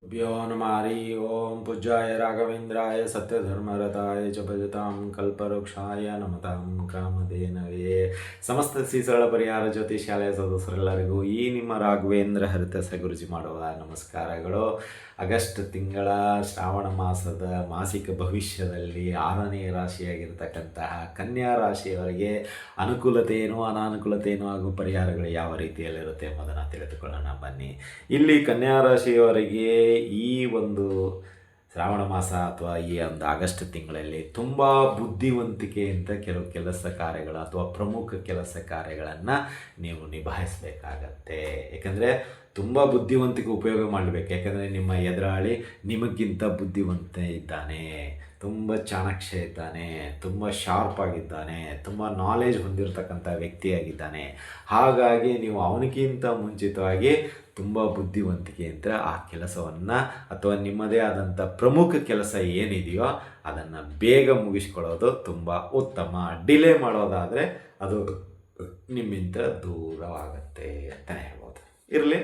भ्यो नमः हरि ओं पूज्याय राघवेन्द्राय सत्यधर्मरताय च भजतां कल्पवृक्षाय नमतां ಕಾಮಧೇನವೇ. ಸಮಸ್ತ ಶ್ರೀ ಸರಳ ಪರಿಹಾರ ಜ್ಯೋತಿಷ್ ಶಾಲೆಯ ಸದಸ್ಯರೆಲ್ಲರಿಗೂ ಈ ನಿಮ್ಮ ರಾಘವೇಂದ್ರ ಹರಿತಸ ಗುರುಜಿ ಮಾಡುವ ನಮಸ್ಕಾರಗಳು. ಆಗಸ್ಟ್ ತಿಂಗಳ ಶ್ರಾವಣ ಮಾಸದ ಮಾಸಿಕ ಭವಿಷ್ಯದಲ್ಲಿ 6ನೇ ರಾಶಿಯಾಗಿರ್ತಕ್ಕಂತಹ ಕನ್ಯಾ ರಾಶಿಯವರಿಗೆ ಅನುಕೂಲತೆ ಏನು ಅನಾನುಕೂಲತೆ ಏನು ಹಾಗೂ ಪರಿಹಾರಗಳು ಯಾವ ರೀತಿಯಲ್ಲಿರುತ್ತೆ ಎಂಬುದನ್ನು ತಿಳಿದುಕೊಳ್ಳೋಣ ಬನ್ನಿ. ಇಲ್ಲಿ ಕನ್ಯಾ ರಾಶಿಯವರಿಗೆ ಈ ಒಂದು ಶ್ರಾವಣ ಮಾಸ ಅಥವಾ ಈ ಒಂದು ಆಗಸ್ಟ್ ತಿಂಗಳಲ್ಲಿ ತುಂಬ ಬುದ್ಧಿವಂತಿಕೆಯಿಂದ ಕೆಲವು ಕೆಲಸ ಕಾರ್ಯಗಳು ಅಥವಾ ಪ್ರಮುಖ ಕೆಲಸ ಕಾರ್ಯಗಳನ್ನು ನೀವು ನಿಭಾಯಿಸಬೇಕಾಗತ್ತೆ. ಯಾಕಂದರೆ ತುಂಬ ಬುದ್ಧಿವಂತಿಕೆ ಉಪಯೋಗ ಮಾಡಬೇಕು. ಯಾಕಂದರೆ ನಿಮ್ಮ ಎದುರಾಳಿ ನಿಮಗಿಂತ ಬುದ್ಧಿವಂತ ಇದ್ದಾನೆ, ತುಂಬ ಚಾಣಾಕ್ಷ ಇದ್ದಾನೆ, ತುಂಬ ಶಾರ್ಪ್ ಆಗಿದ್ದಾನೆ, ತುಂಬ ನಾಲೆಜ್ ಹೊಂದಿರತಕ್ಕಂಥ ವ್ಯಕ್ತಿಯಾಗಿದ್ದಾನೆ. ಹಾಗಾಗಿ ನೀವು ಅವನಿಗಿಂತ ಮುಂಚಿತವಾಗಿ ತುಂಬ ಬುದ್ಧಿವಂತಿಕೆಯಿಂದ ಆ ಕೆಲಸವನ್ನು ಅಥವಾ ನಿಮ್ಮದೇ ಆದಂಥ ಪ್ರಮುಖ ಕೆಲಸ ಏನಿದೆಯೋ ಅದನ್ನು ಬೇಗ ಮುಗಿಸ್ಕೊಳ್ಳೋದು ತುಂಬ ಉತ್ತಮ. ಡಿಲೇ ಮಾಡೋದಾದರೆ ಅದು ನಿಮ್ಮಿಂದ ದೂರವಾಗುತ್ತೆ ಅಂತಲೇ ಹೇಳ್ಬೋದು. ಇರಲಿ,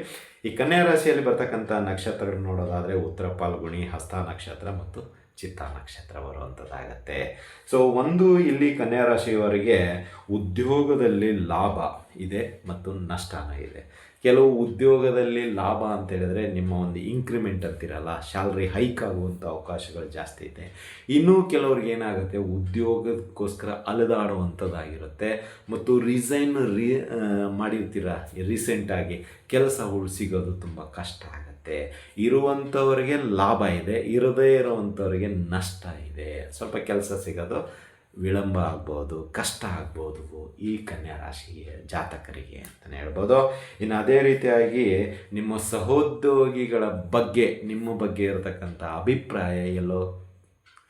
ಈ ಕನ್ಯಾ ರಾಶಿಯಲ್ಲಿ ಬರ್ತಕ್ಕಂಥ ನಕ್ಷತ್ರಗಳು ನೋಡೋದಾದರೆ ಉತ್ತರ ಫಾಲ್ಗುಣಿ, ಹಸ್ತ ನಕ್ಷತ್ರ ಮತ್ತು ಚಿತ್ತಾ ನಕ್ಷತ್ರ ಬರುವಂಥದ್ದಾಗತ್ತೆ. ಸೊ ಇಲ್ಲಿ ಕನ್ಯಾ ರಾಶಿಯವರಿಗೆ ಉದ್ಯೋಗದಲ್ಲಿ ಲಾಭ ಇದೆ ಮತ್ತು ನಷ್ಟನೂ ಇದೆ. ಕೆಲವು ಉದ್ಯೋಗದಲ್ಲಿ ಲಾಭ ಅಂತ ಹೇಳಿದ್ರೆ ನಿಮ್ಮ ಒಂದು ಇಂಕ್ರಿಮೆಂಟ್ ಅಂತಿರಲ್ಲ, ಸ್ಯಾಲ್ರಿ ಹೈಕ್ ಆಗುವಂಥ ಅವಕಾಶಗಳು ಜಾಸ್ತಿ ಇದೆ. ಇನ್ನೂ ಕೆಲವ್ರಿಗೆ ಏನಾಗುತ್ತೆ, ಉದ್ಯೋಗಕ್ಕೋಸ್ಕರ ಅಲೆದಾಡುವಂಥದ್ದಾಗಿರುತ್ತೆ ಮತ್ತು ಮಾಡಿರ್ತೀರ ರೀಸೆಂಟಾಗಿ ಕೆಲಸಗಳು ಸಿಗೋದು ತುಂಬ ಕಷ್ಟ ಆಗುತ್ತೆ. ಇರುವಂಥವ್ರಿಗೆ ಲಾಭ ಇದೆ, ಇರದೇ ಇರುವಂಥವ್ರಿಗೆ ನಷ್ಟ ಇದೆ. ಸ್ವಲ್ಪ ಕೆಲಸ ಸಿಗೋದು ವಿಳಂಬ ಆಗ್ಬೋದು, ಕಷ್ಟ ಆಗ್ಬೋದು ಈ ಕನ್ಯಾ ರಾಶಿಯ ಜಾತಕರಿಗೆ ಅಂತಲೇ ಹೇಳ್ಬೋದು. ಇನ್ನು ಅದೇ ರೀತಿಯಾಗಿ ನಿಮ್ಮ ಸಹೋದ್ಯೋಗಿಗಳ ಬಗ್ಗೆ ನಿಮ್ಮ ಬಗ್ಗೆ ಇರತಕ್ಕಂಥ ಅಭಿಪ್ರಾಯ ಎಲ್ಲೋ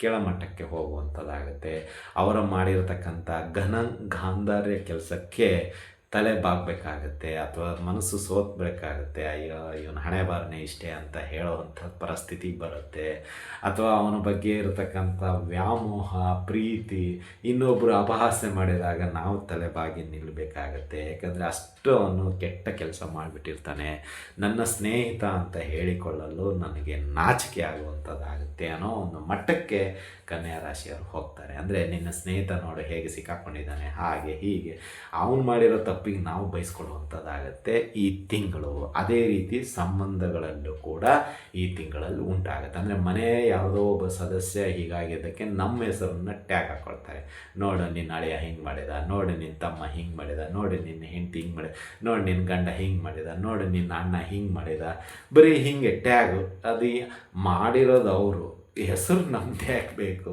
ಕೆಳಮಟ್ಟಕ್ಕೆ ಹೋಗುವಂಥದ್ದಾಗುತ್ತೆ. ಅವರ ಮಾಡಿರತಕ್ಕಂಥ ಗಾಂಧಾರ್ಯ ಕೆಲಸಕ್ಕೆ ತಲೆ ಬಾಗಬೇಕಾಗತ್ತೆ ಅಥವಾ ಮನಸ್ಸು ಸೋತ್ಬೇಕಾಗತ್ತೆ. ಅಯ್ಯೋ ಇವನ ಹಣೆ ಬಾರನೇ ಇಷ್ಟೇ ಅಂತ ಹೇಳೋವಂಥ ಪರಿಸ್ಥಿತಿ ಬರುತ್ತೆ. ಅಥವಾ ಅವನ ಬಗ್ಗೆ ಇರತಕ್ಕಂಥ ವ್ಯಾಮೋಹ, ಪ್ರೀತಿ, ಇನ್ನೊಬ್ಬರು ಅಪಹಾಸ್ಯ ಮಾಡಿದಾಗ ನಾವು ತಲೆ ಬಾಗಿ ನಿಲ್ಲಬೇಕಾಗತ್ತೆ. ಯಾಕಂದರೆ ಅಷ್ಟು ಅವನು ಕೆಟ್ಟ ಕೆಲಸ ಮಾಡಿಬಿಟ್ಟಿರ್ತಾನೆ, ನನ್ನ ಸ್ನೇಹಿತ ಅಂತ ಹೇಳಿಕೊಳ್ಳಲು ನನಗೆ ನಾಚಿಕೆ ಆಗುವಂಥದ್ದಾಗುತ್ತೆ ಅನ್ನೋ ಒಂದು ಮಟ್ಟಕ್ಕೆ ಕನ್ಯಾ ರಾಶಿಯವರು ಹೋಗ್ತಾರೆ. ಅಂದರೆ ನಿನ್ನ ಸ್ನೇಹಿತ ನೋಡು ಹೇಗೆ ಸಿಕ್ಕಾಕೊಂಡಿದ್ದಾನೆ, ಹಾಗೆ ಹೀಗೆ ಅವನು ಮಾಡಿರೋ ತಪ್ಪಿಗೆ ನಾವು ಬಯಸ್ಕೊಳ್ಳುವಂಥದ್ದಾಗತ್ತೆ ಈ ತಿಂಗಳು. ಅದೇ ರೀತಿ ಸಂಬಂಧಗಳಲ್ಲೂ ಕೂಡ ಈ ತಿಂಗಳಲ್ಲಿ ಉಂಟಾಗುತ್ತೆ. ಅಂದರೆ ಮನೆ ಯಾವುದೋ ಒಬ್ಬ ಸದಸ್ಯ ಹೀಗಾಗಿದ್ದಕ್ಕೆ ನಮ್ಮ ಹೆಸರನ್ನು ಟ್ಯಾಗ್ ಹಾಕ್ಕೊಳ್ತಾರೆ. ನೋಡು ನಿನ್ನ ಅಳಿಯ ಹಿಂಗೆ ಮಾಡಿದ, ನೋಡಿ ನಿನ್ನ ತಮ್ಮ ಹಿಂಗೆ ಮಾಡಿದ, ನೋಡಿ ನಿನ್ನ ಹೆಂಡತಿ ಹಿಂಗೆ ಮಾಡಿದ, ನೋಡಿ ನಿನ್ನ ಗಂಡ ಹಿಂಗೆ ಮಾಡಿದ, ನೋಡಿ ನಿನ್ನ ಅಣ್ಣ ಹಿಂಗೆ ಮಾಡಿದ, ಬರೀ ಹೀಗೆ ಟ್ಯಾಗು. ಅದು ಮಾಡಿರೋದು ಅವರು, ಹೆಸರು ನಮ್ಮದೇ ಹಾಕಬೇಕು,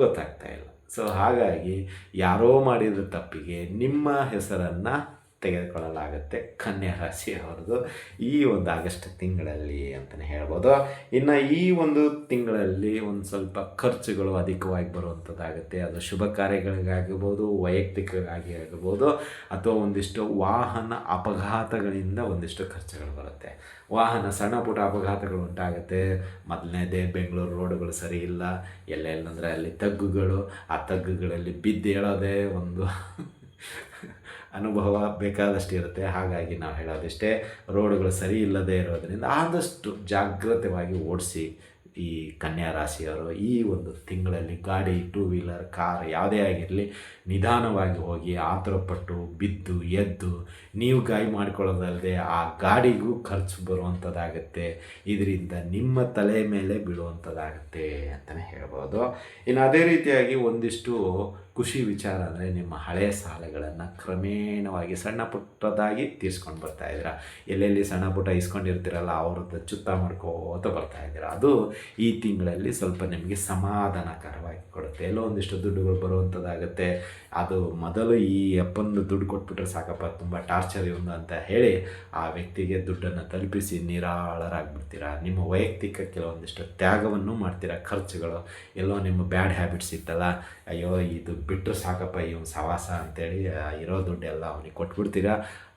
ಗೊತ್ತಾಗ್ತಾ ಇಲ್ಲ. ಸೊ ಹಾಗಾಗಿ ಯಾರೋ ಮಾಡಿದ ತಪ್ಪಿಗೆ ನಿಮ್ಮ ಹೆಸರನ್ನು ತೆಗೆದುಕೊಳ್ಳಲಾಗುತ್ತೆ ಕನ್ಯಾ ರಾಶಿಯವರದು ಈ ಒಂದು ಆಗಸ್ಟ್ ತಿಂಗಳಲ್ಲಿ ಅಂತಲೇ ಹೇಳ್ಬೋದು. ಇನ್ನು ಈ ಒಂದು ತಿಂಗಳಲ್ಲಿ ಒಂದು ಸ್ವಲ್ಪ ಖರ್ಚುಗಳು ಅಧಿಕವಾಗಿ ಬರುವಂಥದ್ದಾಗುತ್ತೆ. ಅದು ಶುಭ ಕಾರ್ಯಗಳಿಗಾಗಿರ್ಬೋದು, ವೈಯಕ್ತಿಕವಾಗಿ ಆಗಿರ್ಬೋದು, ಅಥವಾ ಒಂದಿಷ್ಟು ವಾಹನ ಅಪಘಾತಗಳಿಂದ ಒಂದಿಷ್ಟು ಖರ್ಚುಗಳು ಬರುತ್ತೆ. ವಾಹನ ಸಣ್ಣ ಪುಟ್ಟ ಅಪಘಾತಗಳು ಉಂಟಾಗುತ್ತೆ. ಮೊದಲನೇದೇ ಬೆಂಗಳೂರು ರೋಡುಗಳು ಸರಿ ಇಲ್ಲ, ಎಲ್ಲೆಲ್ಲಂದರೆ ಅಲ್ಲಿ ತಗ್ಗುಗಳು, ಆ ತಗ್ಗುಗಳಲ್ಲಿ ಬಿದ್ದೇಳೋದೇ ಒಂದು ಅನುಭವ ಬೇಕಾದಷ್ಟು ಇರುತ್ತೆ. ಹಾಗಾಗಿ ನಾವು ಹೇಳೋದಿಷ್ಟೇ, ರೋಡುಗಳು ಸರಿ ಇಲ್ಲದೇ ಇರೋದರಿಂದ ಆದಷ್ಟು ಜಾಗ್ರತೆವಾಗಿ ಓಡಿಸಿ ಈ ಕನ್ಯಾ ರಾಶಿಯವರು ಈ ಒಂದು ತಿಂಗಳಲ್ಲಿ ಗಾಡಿ, ಟೂ ವೀಲರ್, ಕಾರ್ ಯಾವುದೇ ಆಗಿರಲಿ ನಿಧಾನವಾಗಿ ಹೋಗಿ ಆತುರಪಟ್ಟು ಬಿದ್ದು ಎದ್ದು ನೀವು ಗಾಯ ಮಾಡಿಕೊಳ್ಳೋದಲ್ಲದೆ ಆ ಗಾಡಿಗೂ ಖರ್ಚು ಬರುವಂಥದ್ದಾಗುತ್ತೆ. ಇದರಿಂದ ನಿಮ್ಮ ತಲೆ ಮೇಲೆ ಬೀಳುವಂಥದ್ದಾಗುತ್ತೆ ಅಂತಲೇ ಹೇಳ್ಬೋದು. ಇನ್ನು ಅದೇ ರೀತಿಯಾಗಿ ಒಂದಿಷ್ಟು ಖುಷಿ ವಿಚಾರ ಅಂದರೆ ನಿಮ್ಮ ಹಳೆಯ ಸಾಲಗಳನ್ನು ಕ್ರಮೇಣವಾಗಿ ಸಣ್ಣ ಪುಟ್ಟದಾಗಿ ತೀರ್ಸ್ಕೊಂಡು ಬರ್ತಾಯಿದ್ದೀರ. ಎಲ್ಲೆಲ್ಲಿ ಸಣ್ಣ ಪುಟ್ಟ ಇಸ್ಕೊಂಡಿರ್ತೀರಲ್ಲ ಅವ್ರದ್ದು ಚುತ್ತ ಮಾಡ್ಕೋತ ಬರ್ತಾಯಿದ್ದೀರ. ಅದು ಈ ತಿಂಗಳಲ್ಲಿ ಸ್ವಲ್ಪ ನಿಮಗೆ ಸಮಾಧಾನಕರವಾಗಿ ಕೊಡುತ್ತೆ. ಎಲ್ಲೋ ಒಂದಿಷ್ಟು ದುಡ್ಡುಗಳು ಬರುವಂಥದ್ದಾಗುತ್ತೆ. ಅದು ಮೊದಲು ಈ ಅಪ್ಪಂದು ದುಡ್ಡು ಕೊಟ್ಬಿಟ್ರೆ ಸಾಕಪ್ಪ, ತುಂಬ ಟಾರ್ಚರ್ ಇವನು ಅಂತ ಹೇಳಿ ಆ ವ್ಯಕ್ತಿಗೆ ದುಡ್ಡನ್ನು ತಲುಪಿಸಿ ನಿರಾಳರಾಗಿಬಿಡ್ತೀರ. ನಿಮ್ಮ ವೈಯಕ್ತಿಕ ಕೆಲವೊಂದಿಷ್ಟು ತ್ಯಾಗವನ್ನು ಮಾಡ್ತೀರ. ಖರ್ಚುಗಳು, ಎಲ್ಲೋ ನಿಮ್ಮ ಬ್ಯಾಡ್ ಹ್ಯಾಬಿಟ್ಸ್ ಇತ್ತಲ್ಲ, ಅಯ್ಯೋ ಇದು ಬಿಟ್ಟರು ಸಾಕಪ್ಪ ಇವನು ಸವಾಸ ಅಂತೇಳಿ ಇರೋ ದುಡ್ಡೆಲ್ಲ ಅವನಿಗೆ ಕೊಟ್ಬಿಡ್ತೀರ.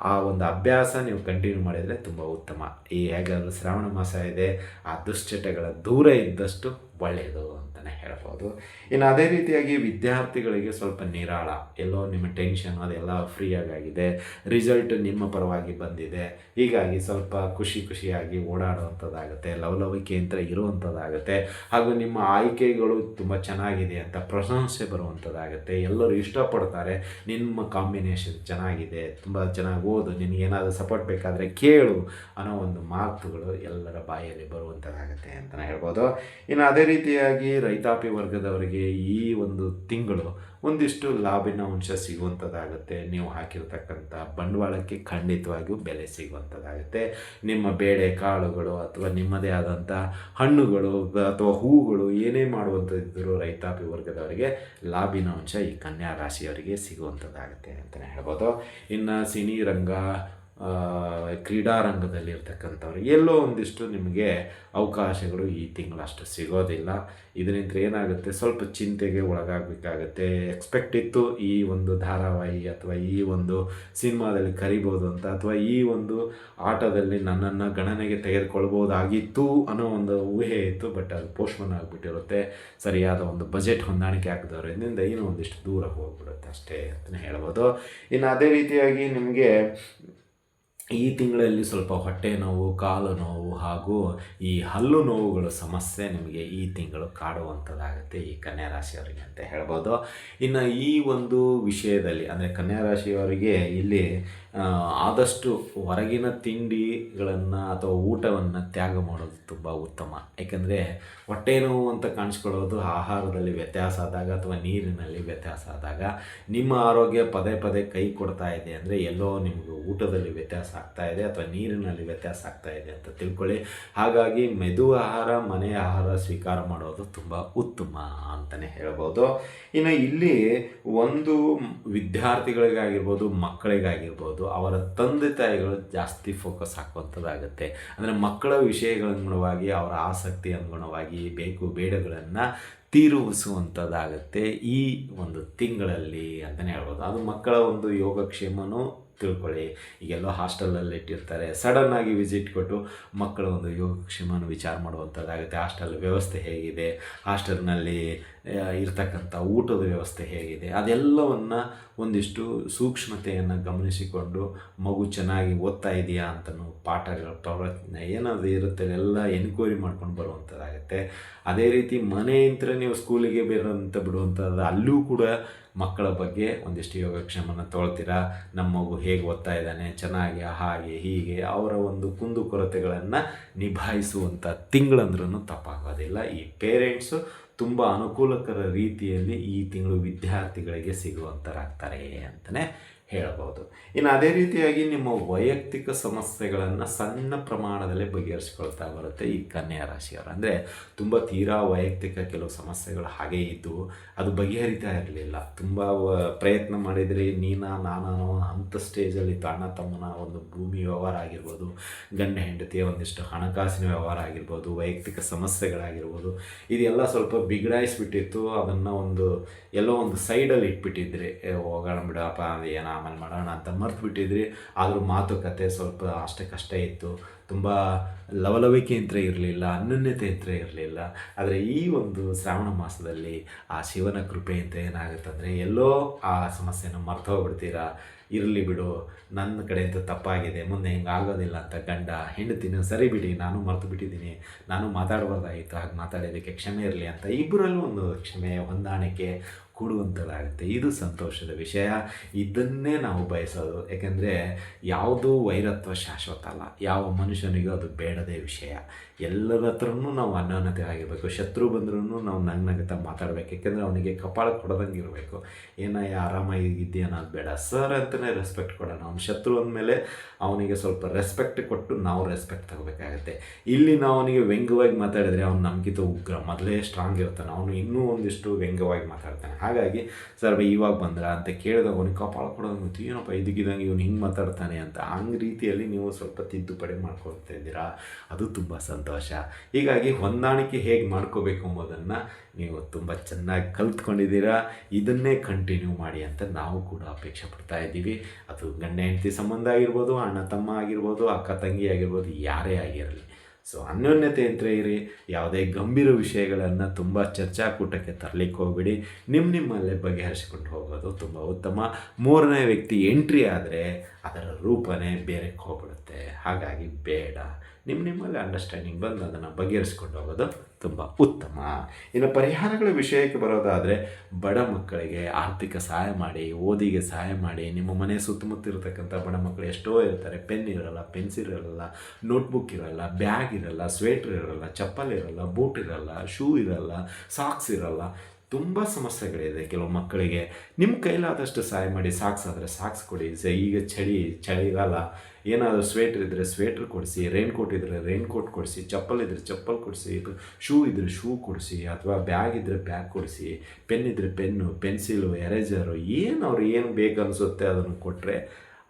ಆ ಒಂದು ಅಭ್ಯಾಸ ನೀವು ಕಂಟಿನ್ಯೂ ಮಾಡಿದರೆ ತುಂಬ ಉತ್ತಮ. ಈ ಹೇಗಾದರೂ ಶ್ರಾವಣ ಮಾಸ ಇದೆ, ಆ ದುಶ್ಚಟಗಳ ದೂರ ಇದ್ದಷ್ಟು ಒಳ್ಳೆಯದು ಅಂತಲೇ ಅಂತಲೇ ಹೇಳ್ಬೋದು. ಇನ್ನು ಅದೇ ರೀತಿಯಾಗಿ ವಿದ್ಯಾರ್ಥಿಗಳಿಗೆ ಸ್ವಲ್ಪ ನಿರಾಳ, ಎಲ್ಲೋ ನಿಮ್ಮ ಟೆನ್ಷನ್ ಅದೆಲ್ಲ ಫ್ರೀಯಾಗಿದೆ, ರಿಸಲ್ಟ್ ನಿಮ್ಮ ಪರವಾಗಿ ಬಂದಿದೆ, ಹೀಗಾಗಿ ಸ್ವಲ್ಪ ಖುಷಿಯಾಗಿ ಓಡಾಡುವಂಥದ್ದಾಗುತ್ತೆ, ಲವಲವಿಕೆ ಅಂತ ಇರುವಂಥದ್ದಾಗುತ್ತೆ. ಹಾಗೂ ನಿಮ್ಮ ಆಯ್ಕೆಗಳು ತುಂಬ ಚೆನ್ನಾಗಿದೆ ಅಂತ ಪ್ರಶಂಸೆ ಬರುವಂಥದ್ದಾಗುತ್ತೆ. ಎಲ್ಲರೂ ಇಷ್ಟಪಡ್ತಾರೆ, ನಿಮ್ಮ ಕಾಂಬಿನೇಷನ್ ಚೆನ್ನಾಗಿದೆ, ತುಂಬ ಚೆನ್ನಾಗಿ ಓದು, ನಿನಗೇನಾದರೂ ಸಪೋರ್ಟ್ ಬೇಕಾದರೆ ಕೇಳು ಅನ್ನೋ ಒಂದು ಮಾತುಗಳು ಎಲ್ಲರ ಬಾಯಲ್ಲಿ ಬರುವಂಥದ್ದಾಗುತ್ತೆ ಅಂತಲೇ ಹೇಳ್ಬೋದು. ಇನ್ನು ಅದೇ ರೀತಿಯಾಗಿ ರೈತಾಪಿ ವರ್ಗದವರಿಗೆ ಈ ಒಂದು ತಿಂಗಳು ಒಂದಿಷ್ಟು ಲಾಭಿನ ಅಂಶ ಸಿಗುವಂಥದ್ದಾಗುತ್ತೆ. ನೀವು ಹಾಕಿರ್ತಕ್ಕಂಥ ಬಂಡವಾಳಕ್ಕೆ ಖಂಡಿತವಾಗಿಯೂ ಬೆಲೆ ಸಿಗುವಂಥದ್ದಾಗುತ್ತೆ. ನಿಮ್ಮ ಬೇಳೆ ಕಾಳುಗಳು ಅಥವಾ ನಿಮ್ಮದೇ ಆದಂಥ ಹಣ್ಣುಗಳು ಅಥವಾ ಹೂವುಗಳು ಏನೇ ಮಾಡುವಂಥದ್ದಿದ್ದರೂ ರೈತಾಪಿ ವರ್ಗದವರಿಗೆ ಲಾಭಿನ ಅಂಶ ಈ ಕನ್ಯಾ ರಾಶಿಯವರಿಗೆ ಸಿಗುವಂಥದ್ದಾಗುತ್ತೆ ಅಂತಲೇ ಹೇಳ್ಬೋದು. ಇನ್ನು ಸಿನಿ ರಂಗ, ಕ್ರೀಡಾ ರಂಗದಲ್ಲಿರ್ತಕ್ಕಂಥವ್ರಿಗೆ ಎಲ್ಲೋ ಒಂದಿಷ್ಟು ನಿಮಗೆ ಅವಕಾಶಗಳು ಈ ತಿಂಗಳಷ್ಟು ಸಿಗೋದಿಲ್ಲ. ಇದರಿಂದ ಏನಾಗುತ್ತೆ, ಸ್ವಲ್ಪ ಚಿಂತೆಗೆ ಒಳಗಾಗಬೇಕಾಗತ್ತೆ. ಎಕ್ಸ್ಪೆಕ್ಟ್ ಇತ್ತು ಈ ಒಂದು ಧಾರಾವಾಹಿ ಅಥವಾ ಈ ಒಂದು ಸಿನಿಮಾದಲ್ಲಿ ಕರಿಬೋದು ಅಂತ, ಅಥವಾ ಈ ಒಂದು ಆಟದಲ್ಲಿ ನನ್ನನ್ನು ಗಣನೆಗೆ ತೆಗೆದುಕೊಳ್ಬೋದಾಗಿತ್ತು ಅನ್ನೋ ಒಂದು ಊಹೆ ಇತ್ತು. ಬಟ್ ಅದು ಪೋಸ್ಟ್ಪೋನ್ ಆಗಿಬಿಟ್ಟಿರುತ್ತೆ. ಸರಿಯಾದ ಒಂದು ಬಜೆಟ್ ಹೊಂದಾಣಿಕೆ ಆಗದವರಿಂದ ಏನೋ ಒಂದಿಷ್ಟು ದೂರ ಹೋಗ್ಬಿಡುತ್ತೆ ಅಷ್ಟೇ ಅಂತಲೇ ಹೇಳ್ಬೋದು. ಇನ್ನು ಅದೇ ರೀತಿಯಾಗಿ ನಿಮಗೆ ಈ ತಿಂಗಳಲ್ಲಿ ಸ್ವಲ್ಪ ಹೊಟ್ಟೆ ನೋವು, ಕಾಲು ನೋವು ಹಾಗೂ ಈ ಹಲ್ಲು ನೋವುಗಳ ಸಮಸ್ಯೆ ನಿಮಗೆ ಈ ತಿಂಗಳು ಕಾಡುವಂಥದ್ದಾಗುತ್ತೆ ಈ ಕನ್ಯಾ ರಾಶಿಯವರಿಗೆ ಅಂತ ಹೇಳ್ಬೋದು. ಇನ್ನು ಈ ಒಂದು ವಿಷಯದಲ್ಲಿ ಅಂದರೆ ಕನ್ಯಾ ರಾಶಿಯವರಿಗೆ ಇಲ್ಲಿ ಆದಷ್ಟು ಹೊರಗಿನ ತಿಂಡಿಗಳನ್ನು ಅಥವಾ ಊಟವನ್ನು ತ್ಯಾಗ ಮಾಡೋದು ತುಂಬ ಉತ್ತಮ. ಏಕೆಂದರೆ ಹೊಟ್ಟೆ ನೋವು ಅಂತ ಕಾಣಿಸ್ಕೊಳ್ಳೋದು ಆಹಾರದಲ್ಲಿ ವ್ಯತ್ಯಾಸ ಆದಾಗ ಅಥವಾ ನೀರಿನಲ್ಲಿ ವ್ಯತ್ಯಾಸ ಆದಾಗ ನಿಮ್ಮ ಆರೋಗ್ಯ ಪದೇ ಕೈ ಕೊಡ್ತಾ ಇದೆ ಅಂದರೆ ಎಲ್ಲೋ ನಿಮಗೆ ಊಟದಲ್ಲಿ ವ್ಯತ್ಯಾಸ ಆಗ್ತಾ ಇದೆ ಅಥವಾ ನೀರಿನಲ್ಲಿ ವ್ಯತ್ಯಾಸ ಆಗ್ತಾ ಇದೆ ಅಂತ ತಿಳ್ಕೊಳ್ಳಿ. ಹಾಗಾಗಿ ಮೆದು ಆಹಾರ, ಮನೆ ಆಹಾರ ಸ್ವೀಕಾರ ಮಾಡೋದು ತುಂಬ ಉತ್ತಮ ಅಂತಲೇ ಹೇಳ್ಬೋದು. ಇನ್ನು ಇಲ್ಲಿ ಒಂದು ವಿದ್ಯಾರ್ಥಿಗಳಿಗಾಗಿರ್ಬೋದು, ಮಕ್ಕಳಿಗಾಗಿರ್ಬೋದು, ಅವರ ತಂದೆ ತಾಯಿಗಳು ಜಾಸ್ತಿ ಫೋಕಸ್ ಹಾಕುವಂಥದ್ದಾಗುತ್ತೆ. ಅಂದರೆ ಮಕ್ಕಳ ವಿಷಯಗಳನುಗುಣವಾಗಿ, ಅವರ ಆಸಕ್ತಿ ಅನುಗುಣವಾಗಿ ಬೇಕು ಬೇಡಗಳನ್ನು ತೀರಿಸುವಂಥದ್ದಾಗುತ್ತೆ ಈ ಒಂದು ತಿಂಗಳಲ್ಲಿ ಅಂತಲೇ ಹೇಳ್ಬೋದು. ಅದು ಮಕ್ಕಳ ಒಂದು ಯೋಗಕ್ಷೇಮನೂ ತಿಳ್ಕೊಳ್ಳಿ. ಈಗೆಲ್ಲೋ ಹಾಸ್ಟೆಲಲ್ಲಿ ಇಟ್ಟಿರ್ತಾರೆ, ಸಡನ್ನಾಗಿ ವಿಸಿಟ್ ಕೊಟ್ಟು ಮಕ್ಕಳ ಒಂದು ಯೋಗಕ್ಷೇಮನ ವಿಚಾರ ಮಾಡುವಂಥದ್ದಾಗುತ್ತೆ. ಹಾಸ್ಟೆಲ್ ವ್ಯವಸ್ಥೆ ಹೇಗಿದೆ, ಹಾಸ್ಟೆಲ್ನಲ್ಲಿ ಇರ್ತಕ್ಕಂಥ ಊಟದ ವ್ಯವಸ್ಥೆ ಹೇಗಿದೆ, ಅದೆಲ್ಲವನ್ನು ಒಂದಿಷ್ಟು ಸೂಕ್ಷ್ಮತೆಯನ್ನು ಗಮನಿಸಿಕೊಂಡು ಮಗು ಚೆನ್ನಾಗಿ ಓದ್ತಾ ಇದೆಯಾ ಅಂತಲೂ ಪಾಠಗಳ ಪ್ರವಚನ ಏನಾದರೂ ಇರುತ್ತೆ ಎಲ್ಲ ಎನ್ಕ್ವೈರಿ ಮಾಡ್ಕೊಂಡು ಬರುವಂಥದ್ದಾಗುತ್ತೆ. ಅದೇ ರೀತಿ ಮನೆಯಿಂದ ನೀವು ಸ್ಕೂಲಿಗೆ ಬೇರಂತ ಬಿಡುವಂಥದ್ದು, ಅಲ್ಲೂ ಕೂಡ ಮಕ್ಕಳ ಬಗ್ಗೆ ಒಂದಿಷ್ಟು ಯೋಗಕ್ಷೇಮನ ತೊಗೊಳ್ತೀರಾ. ನಮ್ಮ ಮಗು ಹೇಗೆ ಓದ್ತಾ ಇದ್ದಾನೆ, ಚೆನ್ನಾಗಿ ಹಾಗೆ ಹೀಗೆ ಅವರ ಒಂದು ಕುಂದುಕೊರತೆಗಳನ್ನು ನಿಭಾಯಿಸುವಂಥ ತಿಂಗಳಂದ್ರೂ ತಪ್ಪಾಗೋದಿಲ್ಲ. ಈ ಪೇರೆಂಟ್ಸು ತುಂಬ ಅನುಕೂಲಕರ ರೀತಿಯಲ್ಲಿ ಈ ತಿಂಗಳು ವಿದ್ಯಾರ್ಥಿಗಳಿಗೆ ಸಿಗುವಂಥರಾಗ್ತಾರೆ ಅಂತಲೇ ಹೇಳ್ಬೋದು. ಇನ್ನು ಅದೇ ರೀತಿಯಾಗಿ ನಿಮ್ಮ ವೈಯಕ್ತಿಕ ಸಮಸ್ಯೆಗಳನ್ನು ಸಣ್ಣ ಪ್ರಮಾಣದಲ್ಲಿ ಬಗೆಹರಿಸ್ಕೊಳ್ತಾ ಬರುತ್ತೆ ಈ ಕನ್ಯಾ ರಾಶಿಯವರು. ಅಂದರೆ ತುಂಬ ತೀರಾ ವೈಯಕ್ತಿಕ ಕೆಲವು ಸಮಸ್ಯೆಗಳು ಹಾಗೇ ಇದ್ದು ಅದು ಬಗೆಹರಿತಾ ಇರಲಿಲ್ಲ. ತುಂಬ ಪ್ರಯತ್ನ ಮಾಡಿದರೆ ನಾನೋ ಅಂಥ ಸ್ಟೇಜಲ್ಲಿತ್ತು. ಅಣ್ಣ ತಮ್ಮನ ಒಂದು ಭೂಮಿ ವ್ಯವಹಾರ ಆಗಿರ್ಬೋದು, ಗಂಡ ಹೆಂಡತಿಯ ಒಂದಿಷ್ಟು ಹಣಕಾಸಿನ ವ್ಯವಹಾರ ಆಗಿರ್ಬೋದು, ವೈಯಕ್ತಿಕ ಸಮಸ್ಯೆಗಳಾಗಿರ್ಬೋದು, ಇದೆಲ್ಲ ಸ್ವಲ್ಪ ಬಿಗಡಾಯಿಸ್ಬಿಟ್ಟಿತ್ತು. ಅದನ್ನು ಎಲ್ಲೋ ಒಂದು ಸೈಡಲ್ಲಿ ಇಟ್ಬಿಟ್ಟಿದ್ರಿ, ಹೋಗೋಣ ಬಿಡಪ್ಪ ಏನೋ ಆಮೇಲೆ ಮಾಡೋಣ ಅಂತ ಮರ್ತು ಬಿಟ್ಟಿದ್ರಿ. ಆದರೂ ಮಾತುಕತೆ ಸ್ವಲ್ಪ ಅಷ್ಟಕ್ಕಷ್ಟೇ ಇತ್ತು. ತುಂಬ ಲವಲವಿಕೆ ಅಂತ ಇರಲಿಲ್ಲ, ಅನ್ಯೋನ್ಯತೆ ಅಂತ ಇರಲಿಲ್ಲ. ಆದರೆ ಈ ಒಂದು ಶ್ರಾವಣ ಮಾಸದಲ್ಲಿ ಆ ಶಿವನ ಕೃಪೆ ಅಂತ ಏನಾಗುತ್ತಂದರೆ ಎಲ್ಲೋ ಆ ಸಮಸ್ಯೆನ ಮರ್ತು ಹೋಗ್ಬಿಡ್ತೀರಾ. ಇರಲಿ ಬಿಡು, ನನ್ನ ಕಡೆಯಿಂದ ತಪ್ಪಾಗಿದೆ, ಮುಂದೆ ಹಿಂಗೆ ಆಗೋದಿಲ್ಲ ಅಂತ ಗಂಡ ಹೆಂಡತಿನ ಸರಿ ಬಿಡಿ, ನಾನು ಮರ್ತು ಬಿಟ್ಟಿದ್ದೀನಿ, ನಾನು ಮಾತಾಡಬಾರ್ದಾಗಿತ್ತು, ಹಾಗೆ ಮಾತಾಡೋದಕ್ಕೆ ಕ್ಷಮೆ ಇರಲಿ ಅಂತ ಇಬ್ಬರಲ್ಲೂ ಒಂದು ಕ್ಷಮೆ ಹೊಂದಾಣಿಕೆ ಕೂಡುವಂಥದ್ದಾಗುತ್ತೆ. ಇದು ಸಂತೋಷದ ವಿಷಯ. ಇದನ್ನೇ ನಾವು ಬಯಸೋದು. ಏಕೆಂದರೆ ಯಾವುದೂ ವೈರತ್ವ ಶಾಶ್ವತ ಅಲ್ಲ, ಯಾವ ಮನುಷ್ಯನಿಗೂ ಅದು ಬೇಡದೇ ವಿಷಯ. ಎಲ್ಲರ ಹತ್ರನೂ ನಾವು ಅನ್ಯೋನ್ಯತೆ ಆಗಿರಬೇಕು. ಶತ್ರು ಬಂದ್ರೂ ನಾವು ನಗ್ನಗ್ತಾ ಮಾತಾಡಬೇಕು. ಏಕೆಂದರೆ ಅವನಿಗೆ ಕಪಾಳ ಕೊಡೋದಂಗೆ ಇರಬೇಕು. ಏನಯ್ಯ ಆರಾಮಾಗಿದ್ದೀಯ ಅನ್ನೋದು ಬೇಡ, ಸರ್ ಅಂತಲೇ ರೆಸ್ಪೆಕ್ಟ್ ಕೊಡೋಣ. ಅವ್ನ ಶತ್ರು ಅಂದಮೇಲೆ ಅವನಿಗೆ ಸ್ವಲ್ಪ ರೆಸ್ಪೆಕ್ಟ್ ಕೊಟ್ಟು ನಾವು ರೆಸ್ಪೆಕ್ಟ್ ತಗೋಬೇಕಾಗತ್ತೆ. ಇಲ್ಲಿ ನಾವು ಅವನಿಗೆ ವ್ಯಂಗ್ಯವಾಗಿ ಮಾತಾಡಿದರೆ ಅವ್ನು ನಮಗಿಂತ ಉಗ್ರ, ಮೊದಲೇ ಸ್ಟ್ರಾಂಗ್ ಇರ್ತಾನೆ, ಅವನು ಇನ್ನೂ ಒಂದಿಷ್ಟು ವ್ಯಂಗ್ಯವಾಗಿ ಮಾತಾಡ್ತಾನೆ. ಹಾಗಾಗಿ ಸರ್ ಇವಾಗ ಬಂದ್ರ ಅಂತ ಕೇಳಿದಾಗ ಅವನಿಗೆ ಕಪಾಳ ಕೊಡೋದು ಗೊತ್ತು, ಏನಪ್ಪ ಇದಕ್ಕಿದ್ದಂಗೆ ಇವನು ಹಿಂಗೆ ಮಾತಾಡ್ತಾನೆ ಅಂತ. ಹಂಗೆ ರೀತಿಯಲ್ಲಿ ನೀವು ಸ್ವಲ್ಪ ತಿದ್ದುಪಡಿ ಮಾಡ್ಕೊಳ್ತಾ ಇದ್ದೀರಾ, ಅದು ತುಂಬ ಸಂತೋಷ. ಹೀಗಾಗಿ ಹೊಂದಾಣಿಕೆ ಹೇಗೆ ಮಾಡ್ಕೋಬೇಕು ಎಂಬುದನ್ನು ನೀವು ತುಂಬ ಚೆನ್ನಾಗಿ ಕಲ್ತ್ಕೊಂಡಿದ್ದೀರಾ. ಇದನ್ನೇ ಕಂಟಿನ್ಯೂ ಮಾಡಿ ಅಂತ ನಾವು ಕೂಡ ಅಪೇಕ್ಷೆ ಪಡ್ತಾ ಇದ್ದೀವಿ. ಅದು ಗಂಡ ಹೆಂಡತಿ ಸಂಬಂಧ ಆಗಿರ್ಬೋದು, ಅಣ್ಣ ತಮ್ಮ ಆಗಿರ್ಬೋದು, ಅಕ್ಕ ತಂಗಿ ಆಗಿರ್ಬೋದು, ಯಾರೇ ಆಗಿರಲಿ ಸೊ ಅನ್ಯೋನ್ಯತೆಯಿಂದ ಇರಿ. ಯಾವುದೇ ಗಂಭೀರ ವಿಷಯಗಳನ್ನು ತುಂಬ ಚರ್ಚಾಕೂಟಕ್ಕೆ ತರಲಿಕ್ಕೆ ಹೋಗಬೇಡಿ. ನಿಮ್ಮಲ್ಲೇ ಬಗೆಹರಿಸಿಕೊಂಡು ಹೋಗೋದು ತುಂಬ ಉತ್ತಮ. ಮೂರನೇ ವ್ಯಕ್ತಿ ಎಂಟ್ರಿ ಆದರೆ ಅದರ ರೂಪನೇ ಬೇರೆಕ್ಕೆ ಹೋಗ್ಬಿಡುತ್ತೆ. ಹಾಗಾಗಿ ಬೇಡ. ನಿಮ್ಮಲ್ಲೇ ಅಂಡರ್ಸ್ಟ್ಯಾಂಡಿಂಗ್ ಬಂದು ಅದನ್ನು ಬಗೆಹರಿಸ್ಕೊಂಡು ಹೋಗೋದು ತುಂಬ ಉತ್ತಮ. ಇನ್ನು ಪರಿಹಾರಗಳ ವಿಷಯಕ್ಕೆ ಬರೋದಾದರೆ, ಬಡ ಮಕ್ಕಳಿಗೆ ಆರ್ಥಿಕ ಸಹಾಯ ಮಾಡಿ, ಓದಿಗೆ ಸಹಾಯ ಮಾಡಿ. ನಿಮ್ಮ ಮನೆ ಸುತ್ತಮುತ್ತ ಇರತಕ್ಕಂಥ ಬಡ ಮಕ್ಕಳು ಎಷ್ಟೋ ಇರ್ತಾರೆ. ಪೆನ್ ಇರಲ್ಲ, ಪೆನ್ಸಿಲ್ ಇರಲ್ಲ, ನೋಟ್ಬುಕ್ ಇರಲ್ಲ, ಬ್ಯಾಗ್ ಇರಲ್ಲ, ಸ್ವೆಟ್ರ್ ಇರಲ್ಲ, ಚಪ್ಪಲ್ ಇರಲ್ಲ, ಬೂಟ್ ಇರಲ್ಲ, ಶೂ ಇರಲ್ಲ, ಸಾಕ್ಸ್ ಇರಲ್ಲ. ತುಂಬ ಸಮಸ್ಯೆಗಳಿದೆ ಕೆಲವು ಮಕ್ಕಳಿಗೆ. ನಿಮ್ಮ ಕೈಲಾದಷ್ಟು ಸಹಾಯ ಮಾಡಿ. ಸಾಕ್ಸ್ ಆದರೆ ಸಾಕ್ಸ್ ಕೊಡಿ. ಈಗ ಚಳಿಗಾಲ, ಏನಾದರೂ ಸ್ವೆಟ್ರ್ ಇದ್ದರೆ ಸ್ವೆಟ್ರ್ ಕೊಡಿಸಿ, ರೈನ್ಕೋಟ್ ಇದ್ದರೆ ರೈನ್ಕೋಟ್ ಕೊಡಿಸಿ, ಚಪ್ಪಲ್ ಇದ್ದರೆ ಚಪ್ಪಲ್ ಕೊಡಿಸಿ, ಶೂ ಇದ್ದರೆ ಶೂ ಕೊಡಿಸಿ, ಅಥವಾ ಬ್ಯಾಗ್ ಇದ್ದರೆ ಬ್ಯಾಗ್ ಕೊಡಿಸಿ, ಪೆನ್ ಇದ್ದರೆ ಪೆನ್ನು, ಪೆನ್ಸಿಲು, ಎರೇಜರು, ಏನು ಬೇಕು ಅನಿಸುತ್ತೆ ಅದನ್ನು ಕೊಟ್ಟರೆ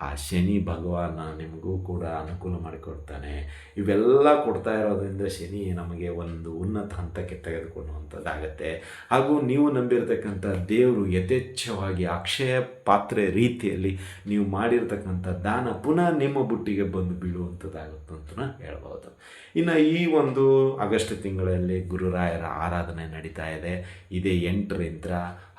ಆ ಶನಿ ಭಗವಾನ ನಿಮಗೂ ಕೂಡ ಅನುಕೂಲ ಮಾಡಿಕೊಡ್ತಾನೆ. ಇವೆಲ್ಲ ಕೊಡ್ತಾ ಇರೋದ್ರಿಂದ ಶನಿ ನಮಗೆ ಒಂದು ಉನ್ನತ ಹಂತಕ್ಕೆ ತೆಗೆದುಕೊಳ್ಳುವಂಥದ್ದಾಗತ್ತೆ. ಹಾಗೂ ನೀವು ನಂಬಿರ್ತಕ್ಕಂಥ ದೇವರು ಯಥೇಚ್ಛವಾಗಿ ಅಕ್ಷಯ ಪಾತ್ರೆ ರೀತಿಯಲ್ಲಿ ನೀವು ಮಾಡಿರ್ತಕ್ಕಂಥ ದಾನ ಪುನಃ ನಿಮ್ಮ ಬುಟ್ಟಿಗೆ ಬಂದು ಬೀಳುವಂಥದ್ದಾಗುತ್ತೆ ಅಂತಲೂ ಹೇಳ್ಬೋದು. ಇನ್ನು ಈ ಒಂದು ಆಗಸ್ಟ್ ತಿಂಗಳಲ್ಲಿ ಗುರುರಾಯರ ಆರಾಧನೆ ನಡೀತಾ ಇದೆ. ಇದೇ 8ರಿಂದ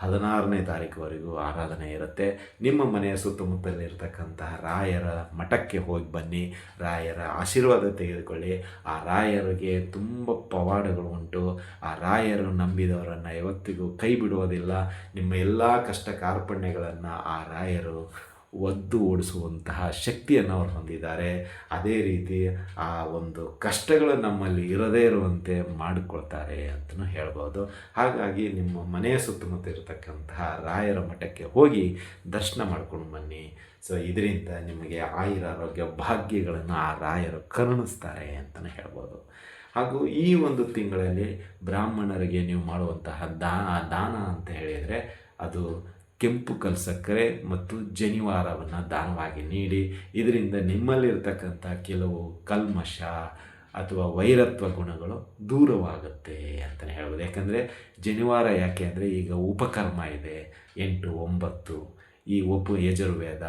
16ನೇ ತಾರೀಕುವರೆಗೂ ಆರಾಧನೆ ಇರುತ್ತೆ. ನಿಮ್ಮ ಮನೆಯ ಸುತ್ತಮುತ್ತಲಿರ್ತಕ್ಕಂತಹ ರಾಯರ ಮಠಕ್ಕೆ ಹೋಗಿ ಬನ್ನಿ. ರಾಯರ ಆಶೀರ್ವಾದ ತೆಗೆದುಕೊಳ್ಳಿ. ಆ ರಾಯರಿಗೆ ತುಂಬ ಪವಾಡಗಳು ಉಂಟು. ಆ ರಾಯರು ನಂಬಿದವರನ್ನು ಯಾವತ್ತಿಗೂ ಕೈ ಬಿಡುವುದಿಲ್ಲ. ನಿಮ್ಮ ಎಲ್ಲ ಕಷ್ಟ ಕಾರ್ಪಣ್ಯಗಳನ್ನು ಆ ರಾಯರು ಒದ್ದು ಓಡಿಸುವಂತಹ ಶಕ್ತಿಯನ್ನು ಅವರು ಹೊಂದಿದ್ದಾರೆ. ಅದೇ ರೀತಿ ಆ ಒಂದು ಕಷ್ಟಗಳು ನಮ್ಮಲ್ಲಿ ಇರದೇ ಇರುವಂತೆ ಮಾಡಿಕೊಳ್ತಾರೆ ಅಂತಲೂ ಹೇಳ್ಬೋದು. ಹಾಗಾಗಿ ನಿಮ್ಮ ಮನೆಯ ಸುತ್ತಮುತ್ತ ಇರತಕ್ಕಂತಹ ರಾಯರ ಮಠಕ್ಕೆ ಹೋಗಿ ದರ್ಶನ ಮಾಡ್ಕೊಂಡು ಬನ್ನಿ. ಸೊ ಇದರಿಂದ ನಿಮಗೆ ಆಯುರಾರೋಗ್ಯ ಭಾಗ್ಯಗಳನ್ನು ಆ ರಾಯರು ಕರುಣಿಸ್ತಾರೆ ಅಂತಲೇ ಹೇಳ್ಬೋದು. ಹಾಗೂ ಈ ಒಂದು ತಿಂಗಳಲ್ಲಿ ಬ್ರಾಹ್ಮಣರಿಗೆ ನೀವು ಮಾಡುವಂತಹ ದಾನ ಅಂತ ಹೇಳಿದರೆ ಅದು ಕೆಂಪು ಕಲ್ಲು ಸಕ್ಕರೆ ಮತ್ತು ಜನಿವಾರವನ್ನು ದಾನವಾಗಿ ನೀಡಿ. ಇದರಿಂದ ನಿಮ್ಮಲ್ಲಿರ್ತಕ್ಕಂಥ ಕೆಲವು ಕಲ್ಮಶ ಅಥವಾ ವೈರತ್ವ ಗುಣಗಳು ದೂರವಾಗುತ್ತೆ ಅಂತಲೇ ಹೇಳ್ಬೋದು. ಯಾಕಂದರೆ ಜನಿವಾರ ಯಾಕೆ ಅಂದರೆ ಈಗ ಉಪಕರ್ಮ ಇದೆ, 8, 9. ಈ ಯಜುರ್ವೇದ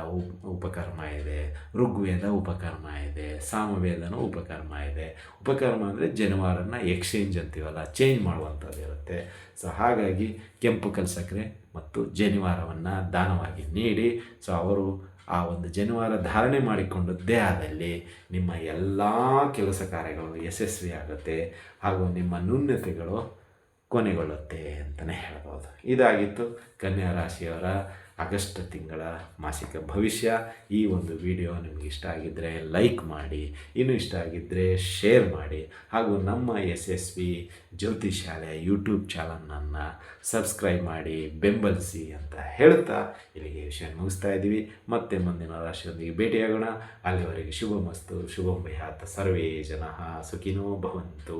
ಉಪಕರ್ಮ ಇದೆ, ಋಗ್ವೇದ ಉಪಕರ್ಮ ಇದೆ, ಸಾಮವೇದನೂ ಉಪಕರ್ಮ ಇದೆ. ಉಪಕರ್ಮ ಅಂದರೆ ಜನಿವಾರನ ಎಕ್ಸ್ಚೇಂಜ್ ಅಂತೀವಲ್ಲ, ಚೇಂಜ್ ಮಾಡುವಂಥದ್ದು ಇರುತ್ತೆ. ಸೊ ಹಾಗಾಗಿ ಕೆಂಪು ಕಲ್ಲು ಸಕ್ಕರೆ ಮತ್ತು ಜನಿವಾರವನ್ನು ದಾನವಾಗಿ ನೀಡಿ. ಸೊ ಅವರು ಆ ಒಂದು ಜನಿವಾರ ಧಾರಣೆ ಮಾಡಿಕೊಂಡು ದೇಹದಲ್ಲಿ ನಿಮ್ಮ ಎಲ್ಲ ಕೆಲಸ ಕಾರ್ಯಗಳು ಯಶಸ್ವಿಯಾಗುತ್ತೆ ಹಾಗೂ ನಿಮ್ಮ ನ್ಯೂನತೆಗಳು ಕೊನೆಗೊಳ್ಳುತ್ತೆ ಅಂತಲೇ ಹೇಳ್ಬೋದು. ಇದಾಗಿತ್ತು ಕನ್ಯಾ ರಾಶಿಯವರ ಆಗಸ್ಟ್ ತಿಂಗಳ ಮಾಸಿಕ ಭವಿಷ್ಯ. ಈ ಒಂದು ವಿಡಿಯೋ ನಿಮಗೆ ಇಷ್ಟ ಆಗಿದ್ದರೆ ಲೈಕ್ ಮಾಡಿ, ಇನ್ನೂ ಇಷ್ಟ ಆಗಿದ್ದರೆ ಶೇರ್ ಮಾಡಿ, ಹಾಗೂ ನಮ್ಮ SSV ಜ್ಯೋತಿಷಾಲಯ ಯೂಟ್ಯೂಬ್ ಚಾನಲನ್ನು ಸಬ್ಸ್ಕ್ರೈಬ್ ಮಾಡಿ ಬೆಂಬಲಿಸಿ ಅಂತ ಹೇಳ್ತಾ ಇಲ್ಲಿಗೆ ವಿಷಯ ಮುಗಿಸ್ತಾ ಇದ್ದೀವಿ. ಮತ್ತೆ ಮುಂದಿನ ರಾಶಿಯೊಂದಿಗೆ ಭೇಟಿಯಾಗೋಣ. ಅಲ್ಲಿವರೆಗೆ ಶುಭಮಸ್ತು, ಶುಭಂ ಭಯಾತ್. ಸರ್ವೇ ಜನಃ ಸುಖಿನೋ ಭವಂತು.